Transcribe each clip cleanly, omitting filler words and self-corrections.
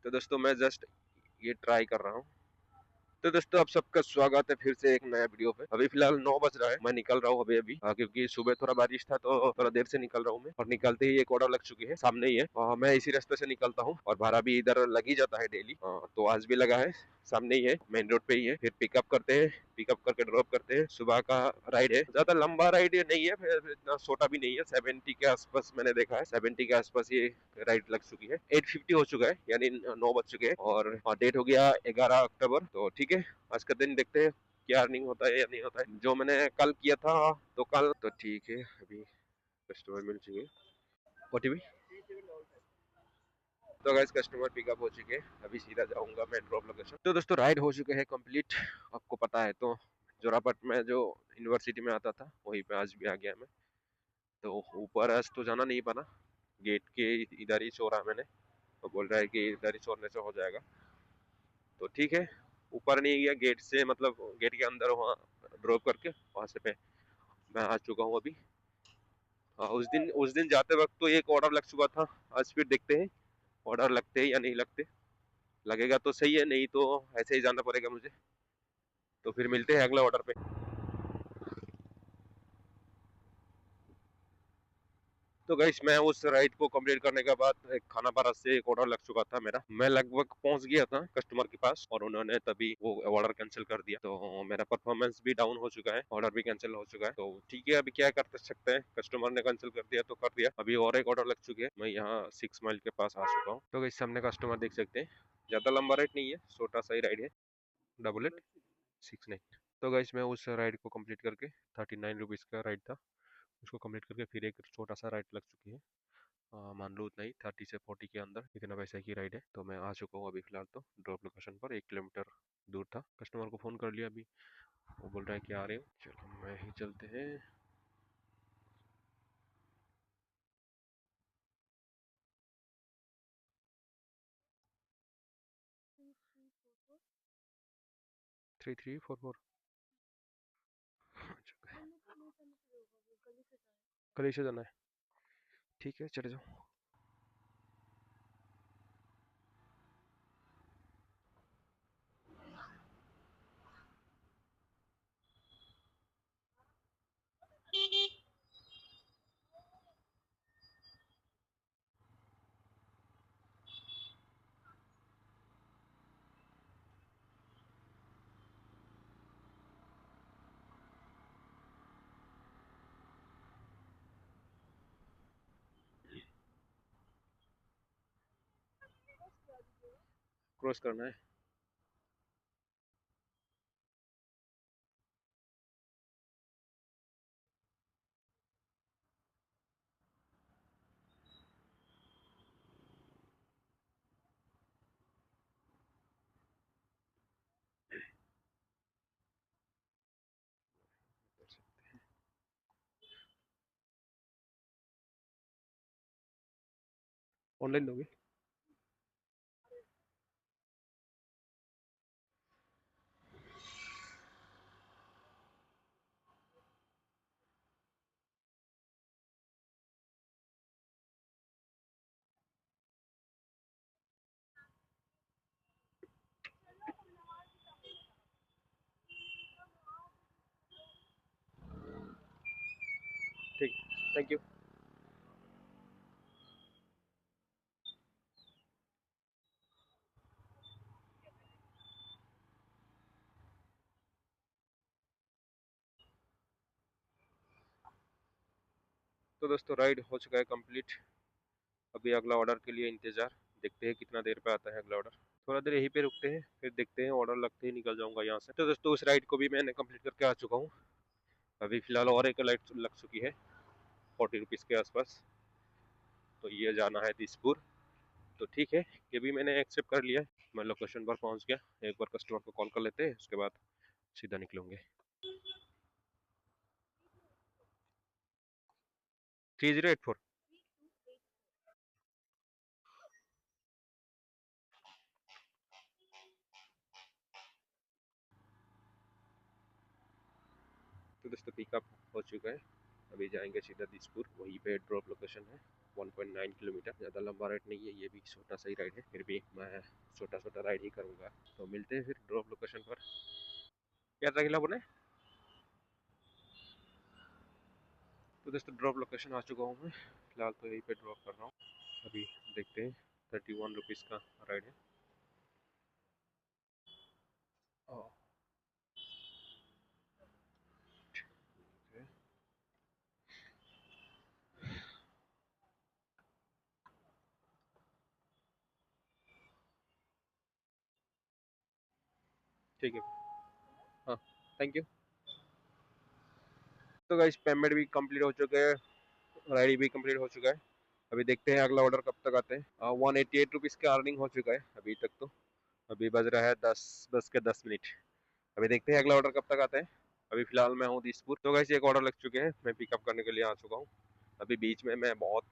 तो दोस्तों मैं जस्ट ये ट्राई कर रहा हूँ। तो दोस्तों आप सबका स्वागत है फिर से एक नया वीडियो पे। अभी फिलहाल 9 बज रहा है, मैं निकल रहा हूँ अभी क्योंकि सुबह थोड़ा बारिश था तो थोड़ा देर से निकल रहा हूँ मैं। और निकलते ही एक ऑर्डर लग चुकी है, सामने ही है। मैं इसी रास्ते से निकलता हूँ और भाड़ा भी इधर लग ही जाता है डेली। तो आज भी लगा है, सामने ही है, मेन रोड पे ही है। फिर पिकअप करते हैं, पिकअप करके ड्रॉप करते हैं। सुबह का राइड है, ज्यादा लंबा राइड नहीं है, फिर इतना छोटा भी नहीं है। 70 के आसपास मैंने देखा है, 70 के आसपास ये राइड लग चुकी है। 8:50 हो चुका है, यानी 9 बज चुके हैं। और डेट हो गया 11 अक्टूबर। तो ठीक है, आज का दिन देखते हैं क्या अर्निंग होता है या नहीं होता है। जो मैंने कल किया था तो कल तो ठीक है। अभी कस्टमर मिल चुके, ओटीपी। तो गाइस कस्टमर पिकअप हो चुके हैं, अभी सीधा जाऊंगा मैं ड्रॉप लोकेशन। तो दोस्तों राइड हो चुके हैं कंप्लीट। आपको पता है तो जोरापट में जो यूनिवर्सिटी में आता था वहीं पे आज भी आ गया मैं। तो ऊपर आज तो जाना नहीं पड़ा, गेट के इधर ही छोड़ा मैंने। तो बोल रहा है कि इधर ही छोड़ने से हो जाएगा। तो ठीक है, ऊपर नहीं गया गेट से, मतलब गेट के अंदर वहाँ ड्रॉप करके वहाँ से पे मैं आ चुका हूँ अभी। उस दिन जाते वक्त तो एक ऑर्डर लग चुका था। आज फिर देखते हैं ऑर्डर लगते हैं या नहीं लगते। लगेगा तो सही है, नहीं तो ऐसे ही जाना पड़ेगा मुझे। तो फिर मिलते हैं अगले ऑर्डर पे। तो गाइस मैं उस राइड को कंप्लीट करने के बाद एक खाना पारा से एक ऑर्डर लग चुका था मेरा। मैं लगभग पहुंच गया था कस्टमर के पास और उन्होंने तभी वो ऑर्डर कैंसिल कर दिया। तो मेरा परफॉर्मेंस भी डाउन हो चुका है, ऑर्डर भी कैंसिल हो चुका है। तो ठीक है, अभी क्या कर सकते हैं, कस्टमर ने कैंसिल कर दिया तो कर दिया। अभी और एक ऑर्डर लग चुके हैं, मैं यहाँ 6 माइल के पास आ चुका हूँ। तो गाइस सामने कस्टमर देख सकते हैं, ज्यादा लंबा राइड नहीं है, छोटा सा ही राइड है। 8869। तो गाइस मैं उस राइड को कंप्लीट करके 39 रुपीज़ का राइड था, उसको कंप्लीट करके फिर एक छोटा सा राइड लग चुकी है। मान लो उतना ही 30 से 40 के अंदर इतना पैसे की राइड है। तो मैं आ चुका हूँ अभी फिलहाल तो ड्रॉप लोकेशन पर। 1 किलोमीटर दूर था, कस्टमर को फ़ोन कर लिया अभी, वो बोल रहा है कि आ रहे हो। चलो मैं ही चलते हैं। 3344। गली से जाना है, ठीक है चले जाओ। क्रॉस करना है। ऑनलाइन दोगे? ठीक, थैंक यू। तो दोस्तों राइड हो चुका है कंप्लीट। अभी अगला ऑर्डर के लिए इंतज़ार, देखते हैं कितना देर पे आता है अगला ऑर्डर। थोड़ा देर यहीं पे रुकते हैं, फिर देखते हैं, ऑर्डर लगते ही निकल जाऊंगा यहाँ से। तो दोस्तों उस राइड को भी मैंने कंप्लीट करके आ चुका हूँ। अभी फिलहाल और एक लाइट लग चुकी है 40 रुपीज़ के आसपास। तो ये जाना है दिसपुर। तो ठीक है, ये भी मैंने एक्सेप्ट कर लिया। मैं लोकेशन पर पहुंच गया, एक बार कस्टमर को कॉल कर लेते हैं, उसके बाद सीधा निकलेंगे। 3084। तो दोस्तों पिकअप हो चुका है, अभी जाएंगे सीधा दिसपुर, वहीं पे ड्रॉप लोकेशन है। 1.9 किलोमीटर, ज़्यादा लंबा राइड नहीं है, ये भी छोटा सा ही राइड है, फिर भी मैं छोटा छोटा राइड ही करूँगा। तो मिलते हैं फिर ड्रॉप लोकेशन पर। क्या रखिला बोले। तो दोस्तों ड्रॉप लोकेशन आ चुका हूँ मैं, फिलहाल तो यहीं पे ड्रॉप कर रहा हूँ। अभी देखते हैं, 31 रुपीज़ का राइड है। ठीक है, हाँ, थैंक यू। तो गाइस पेमेंट भी कंप्लीट हो चुका है, राइड भी कंप्लीट हो चुका है। अभी देखते हैं अगला ऑर्डर कब तक आते हैं। 188 रुपीज़ का अर्निंग हो चुका है अभी तक तो। अभी बज रहा है 10 के 10 मिनट। अभी देखते हैं अगला ऑर्डर कब तक आता है। अभी फिलहाल मैं हूँ दिसपुर। तो गाइस एक ऑर्डर लग चुके हैं, मैं पिकअप करने के लिए आ चुका हूँ। अभी बीच में मैं बहुत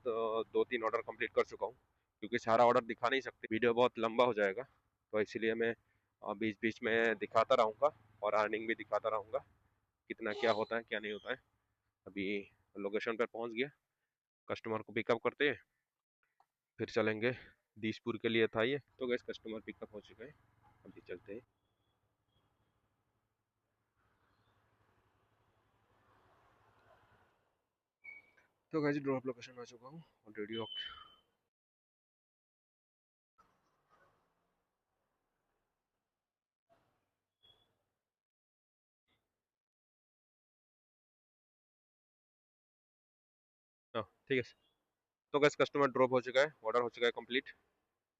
2-3 ऑर्डर कंप्लीट कर चुका हूँ, क्योंकि सारा ऑर्डर दिखा नहीं सकते, वीडियो बहुत लंबा हो जाएगा। तो इसलिए मैं बीच बीच में दिखाता रहूँगा और अर्निंग भी दिखाता रहूँगा, कितना क्या होता है क्या नहीं होता है। अभी लोकेशन पर पहुँच गया, कस्टमर को पिकअप करते हैं, फिर चलेंगे। दिसपुर के लिए था ये। तो गैस कस्टमर पिकअप हो चुका है, अभी चलते हैं। तो गैस ड्रॉप लोकेशन आ चुका हूँ ऑलरेडी। हाँ ठीक है। तो गैस कस्टमर ड्रॉप हो चुका है, ऑर्डर हो चुका है कंप्लीट।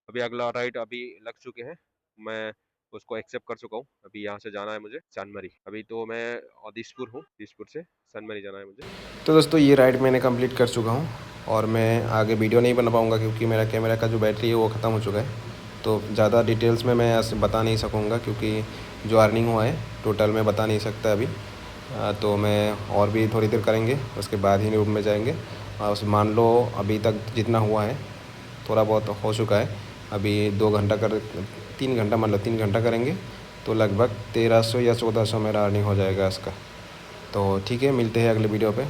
अभी अगला राइड अभी लग चुके हैं, मैं उसको एक्सेप्ट कर चुका हूँ। अभी यहाँ से जाना है मुझे सनमरी। अभी तो मैं दिसपुर हूँ, दिसपुर से सनमरी जाना है मुझे। तो दोस्तों ये राइड मैंने कंप्लीट कर चुका हूँ और मैं आगे वीडियो नहीं बना पाऊँगा क्योंकि मेरा कैमरा का जो बैटरी है वो ख़त्म हो चुका है। तो ज़्यादा डिटेल्स में मैं ऐसे बता नहीं सकूँगा क्योंकि जो अर्निंग हुआ है टोटल मैं बता नहीं सकता अभी। तो मैं और भी थोड़ी देर करेंगे, उसके बाद ही रूम में जाएंगे। और मान लो अभी तक जितना हुआ है थोड़ा बहुत हो चुका है। अभी 2 घंटा कर 3 घंटा मान लो 3 घंटा करेंगे तो लगभग 1300 या 1400 मेरा अर्निंग हो जाएगा इसका। तो ठीक है, मिलते हैं अगले वीडियो पे।